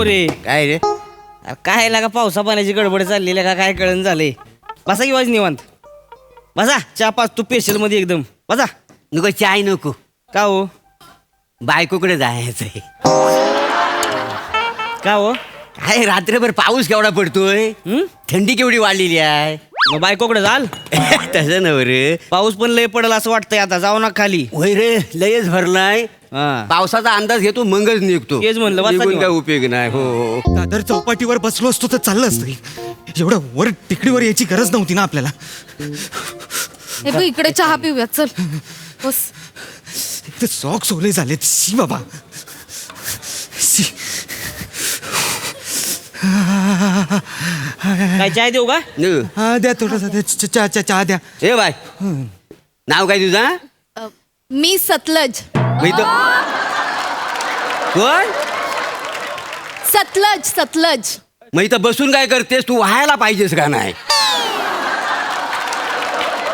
मोरे. काय रे? अरे काय लागा पावसा पाण्याची गडबड चाललेली का काय कळण झाले. बसा की वाज निवांत बसा. चहा पाच तू स्पेशल मध्ये एकदम बसा. नको चाय नको. का हो बायकोकडे जायचंय. का हो काय रात्रभर पाऊस केवढा पडतोय. थंडी केवढी वाढलेली आहे. मग बायकोकडे जाल. तसं नव रे. पाऊस पण लय पडेल असं वाटतंय आता. जाऊ ना खाली. होय रे लयच भरलाय. हा पावसाचा अंदाज घेतो मगच निघतो. तेच म्हणलं, वाचा निघून निवांत. काय उपयोग नाही. हो दादर चौपाटीवर बसलो असतो तर चाललं असतं. एवढं वर टेकडीवर यायची गरज नव्हती ना आपल्याला. हे बघ इकडे चहा पिऊया चल बस. ते सॉक्स ओले झालेत. शी बाबा शी. काय चाय देऊ का. न. हा द्या थोडासा चहा द्या. ए बाय नाव काय तुझा. मी सतलज. कोण. सतलज सतलज. मग इथं बसून काय करतेस तू. व्हायला पाहिजेस का नाही.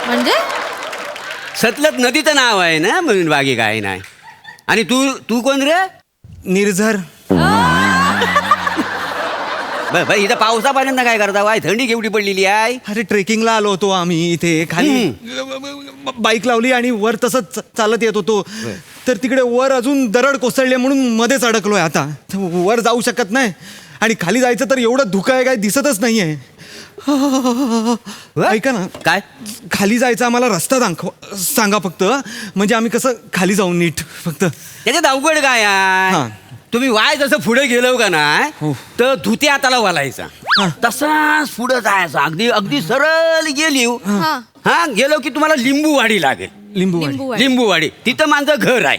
म्हणजे सतलज नदीचं नाव आहे ना म्हणून बाकी काय नाही. आणि तू तू कोण रे. निर्झर. बर इथं पावसा पाण्यानं काय करता वाय. थंडी केवढी पडलेली आहे. अरे ट्रेकिंगला आलो होतो आम्ही इथे खाली. बाईक लावली आणि वर तसंच चालत येत होतो. तर तिकडे वर अजून दरड कोसळली म्हणून मध्येच अडकलोय आता. वर जाऊ शकत नाही आणि खाली जायचं तर एवढं धुकं आहे काय दिसतच नाहीये. ऐका ना काय खाली जायचा आम्हाला रस्ता सांगा फक्त. म्हणजे आम्ही कसं खाली जाऊ नीट फक्त. त्याच्यात अवघड काय आहे. हा. तुम्ही वाय जसं पुढे गेलो का नाही हो. तर धुते हाताला वालायचा. तसाच पुढे जायचा. अगदी अगदी सरळ गेली. हा हा गेलो की तुम्हाला लिंबूवाडी लागेल. लिंबूवाडी. लिंबूवाडी तिथं माझं घर आहे.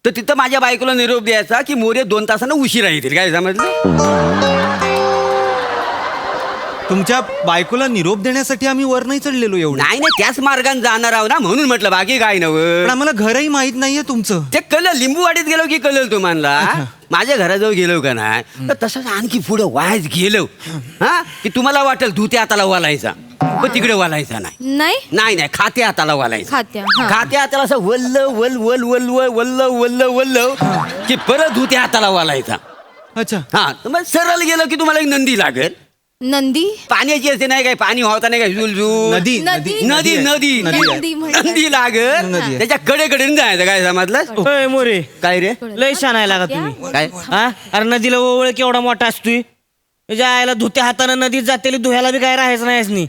तर तिथं माझ्या बायकोला निरोप द्यायचा की मोरे 2 तासानं उशिरा येतील. काय समजलं. तुमच्या बायकोला निरोप देण्यासाठी आम्ही वर नाही चढलेलो एवढं. नाही नाही त्याच मार्गाने जाणार आहो ना म्हणून म्हटलं बाकी काय पण नव्हतं. आम्हाला घरही माहित नाहीये तुमचं. ते कळलं लिंबूवाडीत गेलो की कळलं तुम्हाला. माझ्या घराजवळ गेलो का नाही तर तसंच आणखी पुढे वायच गेलो. हा की तुम्हाला वाटेल धुते हाताला वालायचा पण तिकडे वालायचा नाही. नाही नाही नाही खाते हाताला वालायचा. हा. खात्या हाताला असं वल्ल वल वल वल वल्ल वल्ल वल्ल की परत धुते हाताला वालायचा. अच्छा. हा तर मग सरळ गेलो की तुम्हाला एक नंदी लागेल. नंदी. पाण्याची असते नाही काय पाणी होता नाही काय झुलझुल. नदी नदी. नदी नदी नदी म्हणतात. नदी लागेल. नदी आहे. त्याच्या कडेकडे जायचं. काय समजलं. होय मोरे. काय रे लय छान आहे लागा तुम्ही. काय हा अरे नदीला ओवळ केवढा मोठा असतोय. त्याच्या आईला धुत्या हातानं नदीत जातेली धुयाला बी काय राहायचं नाही असनी.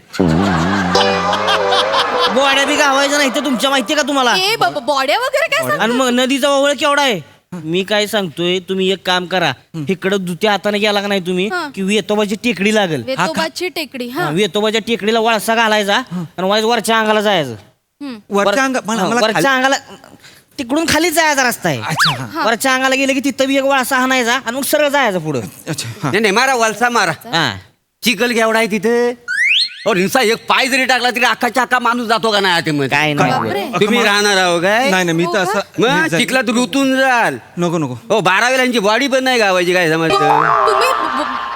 बोड्या बी गावायचं नाही तर तुमच्या माहितीये का तुम्हाला. ए बाबा बॉड्या वगैरे काय सांग. आणि मग नदीचा ओवळ केवढा आहे. मी काय सांगतोय तुम्ही एक काम करा. इकडं दुत्या हाताने गेला का नाही तुम्ही की वेतोबाची टेकडी लागेल. वेतोबाची टेकडी. हा वेतोबाच्या टेकडीला वळसा घालायचा आणि वरच्या अंगाला जायचं. वरच्या वरच्या अंगाला तिकडून खाली जायचा रस्ता आहे. अच्छा. वरच्या अंगाला गेले की तिथं बी एक वळसा हाणायचा आणि मग सरळ जायचं पुढं. अच्छा. नाही नाही मारा वलसा मारा. हा चिखल केवढा आहे तिथे. और हिंसा एक पाय जरी टाकला तरी अख्खाच्या अख्खा माणूस जातो का नाही आतमध्ये. काय बापरे. नाही. तुम्ही राहणार आहो काय. नाही नाही मी तर हो का? असं मग चिखलात रुतून जाल. नको नको. हो 12 वेळांची बॉडी पण नाही गावायची. काय समजतं. तुम्ही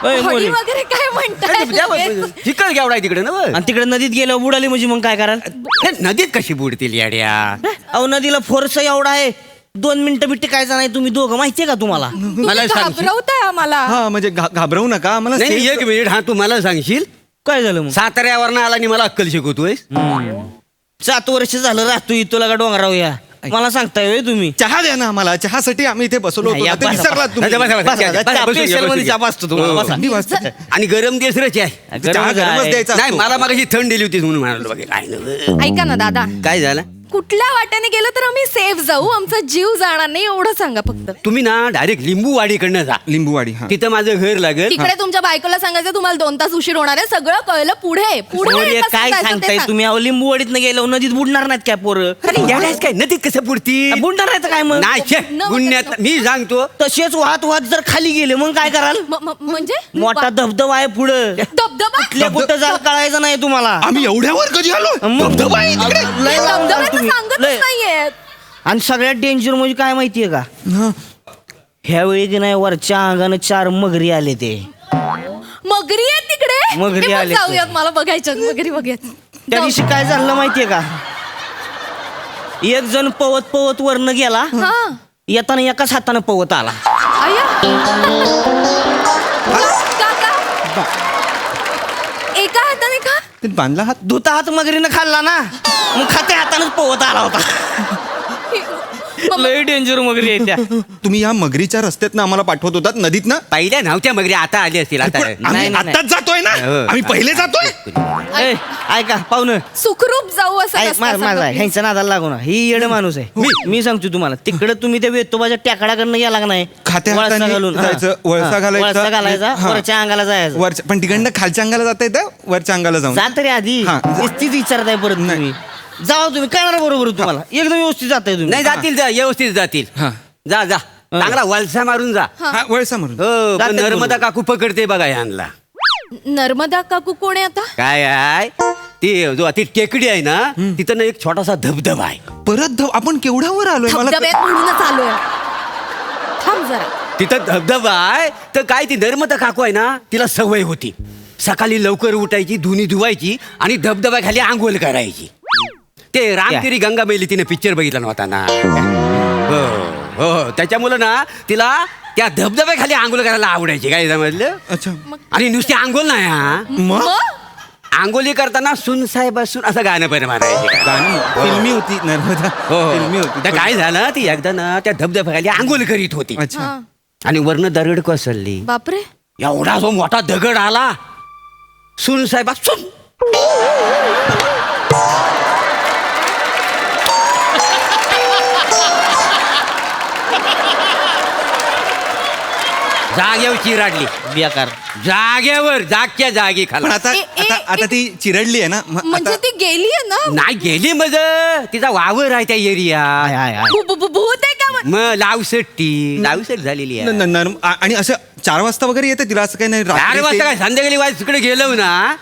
ओय, बॉडी मोरी. वगैरे काय म्हणताय. चिखल केवढा आहे तिकडे ना बघ. आणि तिकडे नदीत गेल्यावर बुडाली म्हणजे मग काय कराल. हे नदीत कशी बुडतील याड्या. अहो नदीला फोर्स एवढा आहे 2 मिनिटं बी टिकायचं नाही. तुम्ही दोघं माहितीये का तुम्हाला. मला सांगशील. घाबरवताय आम्हाला. हा म्हणजे घाबरवू नका आम्हाला. नाही safe- एक मिनिट. हा तू मला सांगशील. काय झालं मग. साताऱ्यावरनं आला आणि मला अक्कल शिकवतोय. 7 वर्ष झालं राहतोय तुला का डोंगराव या. मला सांगताय होय तुम्ही. चहा द्या ना आम्हाला. चहासाठी आम्ही इथे बसलो नाही, होतो. या ना. ते बसा, विसरलात बसा. तुम्ही. बसा, बसा, बसा. बसा, बसा, बसून घ्या, special मध्ये बसून चहा घ्या. पाजतो तुम्हाला. हो. बसा. थंडी वाजते. आणि गरम देसरच आहे. चहा गरमच द्यायचा नाही असतो. मला मग थंड दिली होती म्हणून म्हणालो बघा काय नव्हतं. ऐका ना दादा काय झालं. कुठल्या वाट्याने गेलं तर आम्ही सेफ जाऊ. आमचा जीव जाणार नाही एवढं सांगा फक्त. तुम्ही ना डायरेक्ट लिंबूवाडीकडनं जा. लिंबूवाडी. हा. तिथं माझं घर लागेल. तिकडे तुमच्या बायकोला सांगायचं तुम्हाला 2 तास उशीर होणार आहे. सगळं कळलं पुढे पुढे मोरे, कसं काय जायचं ते सांगताय सांग. तुम्ही. अहो लिंबूवाडीतनं गेलो नदीत बुडणार नाहीत काय पोरं. अरे याड्याच काय नदीत कसं बुडतील. बुडणार नाही तर काय मग. नाही छे, न- गुन्ह्यात मी सांगतो. तसेच वाहत वाहत जर खाली गेले मग काय कराल. म्हणजे मोठा धबधबा आहे पुढं. धबधबा. कुठल्या कुठं जाल कळायचं नाही तुम्हाला. आम्ही एवढ्यावर कधी आलो. मग- धबधबा आहे तिकडे. लय लांब जाल धबधब्याचं तुम्ही. सांगतच लय. नाहीये. आणि सगळ्यात डेंजर म्हणजे काय माहितीये का. हा. ह्यावेळी की नाही वरच्या अंगानं 4 मगरी आले ते. मगरी आहे तिकडे. मगरी ते पण आले. जाऊयात मला बघायच्यात मगरी बघूयात. त्या दिवशी काय झालं माहितीये का. एक जण पवत पवत वरनं गेला. हा येताना एकाच हातानं पवत आला. आया बांधला हात धुता हात मगरीनं खाल्ला ना मग खात्या हातानच पोहत आला होता. लय डेंजर मगरी आहे त्या. तुम्ही या मगरीच्या रस्त्यात आम्हाला पाठवत होतात नदीत ना पहिल्या नव्हत्या मगरी आता आली असतील आता आम्ही नाही, नाही. आत्ताच जातोय ना हो. आम्ही पहिले जातोय. ए, ऐका पाहुणं सुखरूप जाऊ असं नसतं माझा सांगा, please. ह्यांच्या नादाला लागू ना ही येड माणूस आहे. मी सांगतो तुम्हाला तिकडे तुम्ही त्या वेतोबाच्या टेकडाकडनं गेला का नाही खात्या वळसा हाताने घालून, हा. जायचं, वळसा घालायचा. वळसा घालायचा हा. वरच्या अंगाला जायचं. वरच्या पण तिकडनं खालच्या अंगाला जाता येतं वरच्या अंगाला जाऊन जा तरी आधी हा. तीच विचारत आहे परत तुम्ही जावा तुम्ही करणार बरोबर तुम्हाला एकदम व्यवस्थित जाताय तुम्ही. नाही जातील जा व्यवस्थित जातील हा. जा जा चांगला वलसा मारून जा हा, वळसा मारून हो जातील पण नर्मदा बरोबर. काकू पकडते बघा यांना नर्मदा काकू कोण आहे आता? काय आहे ती जो ती टेकडी आहे ना तिथं ना एक छोटासा धबधबा आहे. परत आपण केवढ्यावर आलोय मला धबधब्यात म्हणूनच आलोय. थांब जरा. तिथं धबधबा आहे तर काय ती नर्मदा काकू आहे ना तिला सवय होती सकाळी लवकर उठायची धुनी धुवायची आणि धबधब्याखाली आंघोळ करायची. ते रामगिरी गंगा मैली तिने पिक्चर बघितला नव्हता ना हो हो त्याच्यामुळं ना तिला त्या धबधब्याखाली आंघोळ करायला आवडायची काय समजलं. अच्छा आणि नुसती आंघोळ नाही हा मग मग? आंघोळी करताना सुन साहेब असून असं गाणं पण म्हणायचे गाणी फिल्मी होती नर्मदा फिल्मी होती तर काय झालं ती एकदा ना त्या धबधब्याखाली आंघोळ करीत होती अच्छा हा. आणि वरनं दरड कोसळली. बापरे. एवढा जो मोठा दगड आला सुन साहेब सुन जागेवर चिराडली बेकार. जागेवर जागच्या जागी पण खाला आता ए, ए, आता आता ती चिरडली आहे ना म्हणजे आता ती गेली आहे ना? नाही गेली मज तिचा वावर आहे त्या एरिया हाय, हाय, हाय. भूत आहे का मग? मग लावसट झालेली आहे आणि असं 4 वाजता वगैरे येते तिला असं काही नाही 4 रात्री वाजता ते- काय संध्याकाळी वाज तिकडे गेलो ना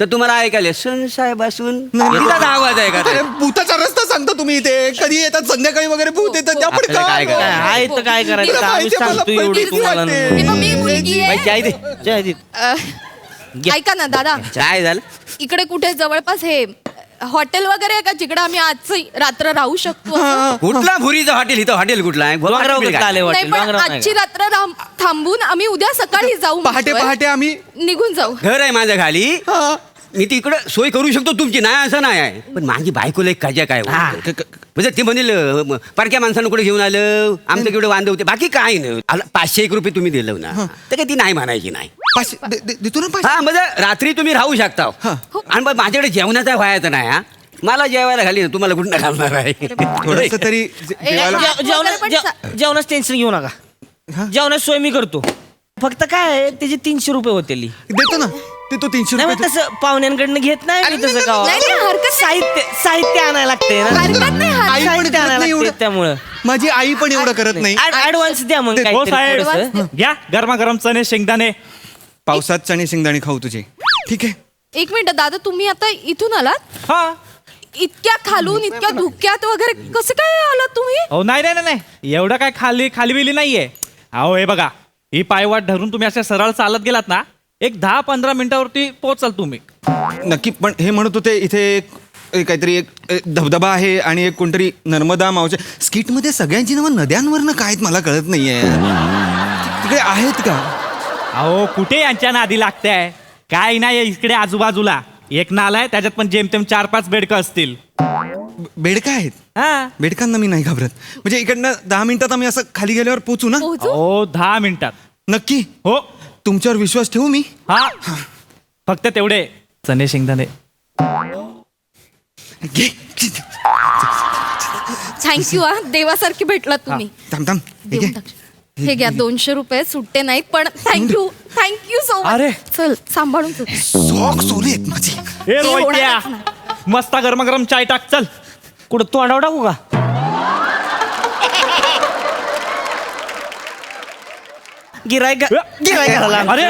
तर तुम्हाला ऐकायला सुन साहेब असून तिचा आवाज आहे का अरे, भूताचा रस्ता सांगता तुम्ही इथे कधी येतात संध्याकाळी वगैरे भूत येतात आपण आपल्याला काय काय करायचं? काय आहे तर काय करायचं तुला आम्ही माहिती आहे, सांगतो मला एवढं भीती तुम्हाला. वाटते. हे बघ, मी मुलगी बाई, आहे. चाय दे चाय दे. ऐका ना दादा काय झालं इकडे कुठे जवळपास हे हॉटेल वगैरे आहे का जिकडे आम्ही आजची रात्र राहू शकतो असं? कुठला भुरीचं हॉटेल इथं हॉटेल कुठला आहे डोंगरावर हॉटेल कसं आले काय? हॉटेल? नाही पण डोंगरावर नाही आजची का? रात्र थांबून आम्ही उद्या सकाळी जाऊ पहाटे म्हणतोय. पहाटे आम्ही निघून जाऊ. घर आहे माझ्या खाली हा. मी तिकडं सोय करू शकतो तुमची नाही असं नाही आहे पण माझी बायकोला एक काजा काय हा. म्हणजे ते म्हणेल परक्या माणसानं कुठे घेऊन आलं आमचं केवढे वांदे होते बाकी काय नाही 501 रुपये तुम्ही दिलं ना तर काही ती नाही म्हणायची नाही देतो ना पाचशे. हा म्हणजे रात्री तुम्ही राहू शकता आणि मग माझ्याकडे जेवणाचा व्हायचं नाही हा मला जेवायला घाली ना तुम्हाला कुठं घालणार आहे थोडंसं तरी जेवायला- जेवणाच टेन्शन घेऊ नका जेवणाची सोय मी करतो फक्त काय आहे, त्याचे 300 रुपये होते देतो ना देतो 300 नाही मग रुपये तसं पाहुण्यांकडनं घेत नाही मी तसं नाही, नाही, गावात हरकत नाही. साहित्य आणायला लागते ना हरकत नाही, हरकत आई पण साहित्य करत आणायला नाही लागते एवढं. त्यामुळं माझी आई पण एवढं करत नाही ऍडव्हान्स द्या मग हो, काहीतरी साहेब. थोडंसं. घ्या गरमागरम चणे शेंगदाणे पावसात चणे शेंगदाणे खाऊ तुझे ठीक आहे एक मिनिट दादा तुम्ही आता इथून आलात हा इतक्या खालून इतक्या धुक्यात वगैरे कसं काय आलात तुम्ही? हो नाही नाही नाही नाही. एवढं काय खाली बिली नाहीये अहो हे बघा ही पायवाट धरून तुम्ही अशा सरळ चालत गेलात ना एक 10-15 मिनिटावरती पोहोचाल तुम्ही. नक्की पण हे म्हणत होते इथे एक काहीतरी एक धबधबा आहे आणि एक कोणतरी नर्मदा मावच्या स्किटमध्ये सगळ्यांची नावं नद्यांवरनं काय आहेत मला कळत नाहीये तिकडे आहेत का अहो कुठे यांच्या नादी लागताय काय नाही इकडे आजूबाजूला एक नाला आहे त्याच्यात पण जेमतेम 4-5 बेडकं असतील. बेडका आहेत हा बेडकांना मी नाही घाबरत म्हणजे इकडनं 10 मिनिटात आम्ही असं खाली गेल्यावर पोचू ना पोहोचू? हो 10 मिनिटात नक्की हो तुमच्यावर विश्वास ठेवू मी हा फक्त तेवढे चणे शेंगदाणे. घे. थँक्यू हा देवासारखी भेटलात तुम्ही. थांब थांब हे देऊन घे. टाक. हे घ्या 200 रुपये सुट्टे नाहीत पण थँक्यू सो अरे. मच. चल सांभाळून चल. सॉक्स ओले आहेत माझे ए रोहित्या होणारच मस्त गरमागरम चाय टाक चल. कुठं तोंडावर टाकू का गिरायक अरे गिरायक अरे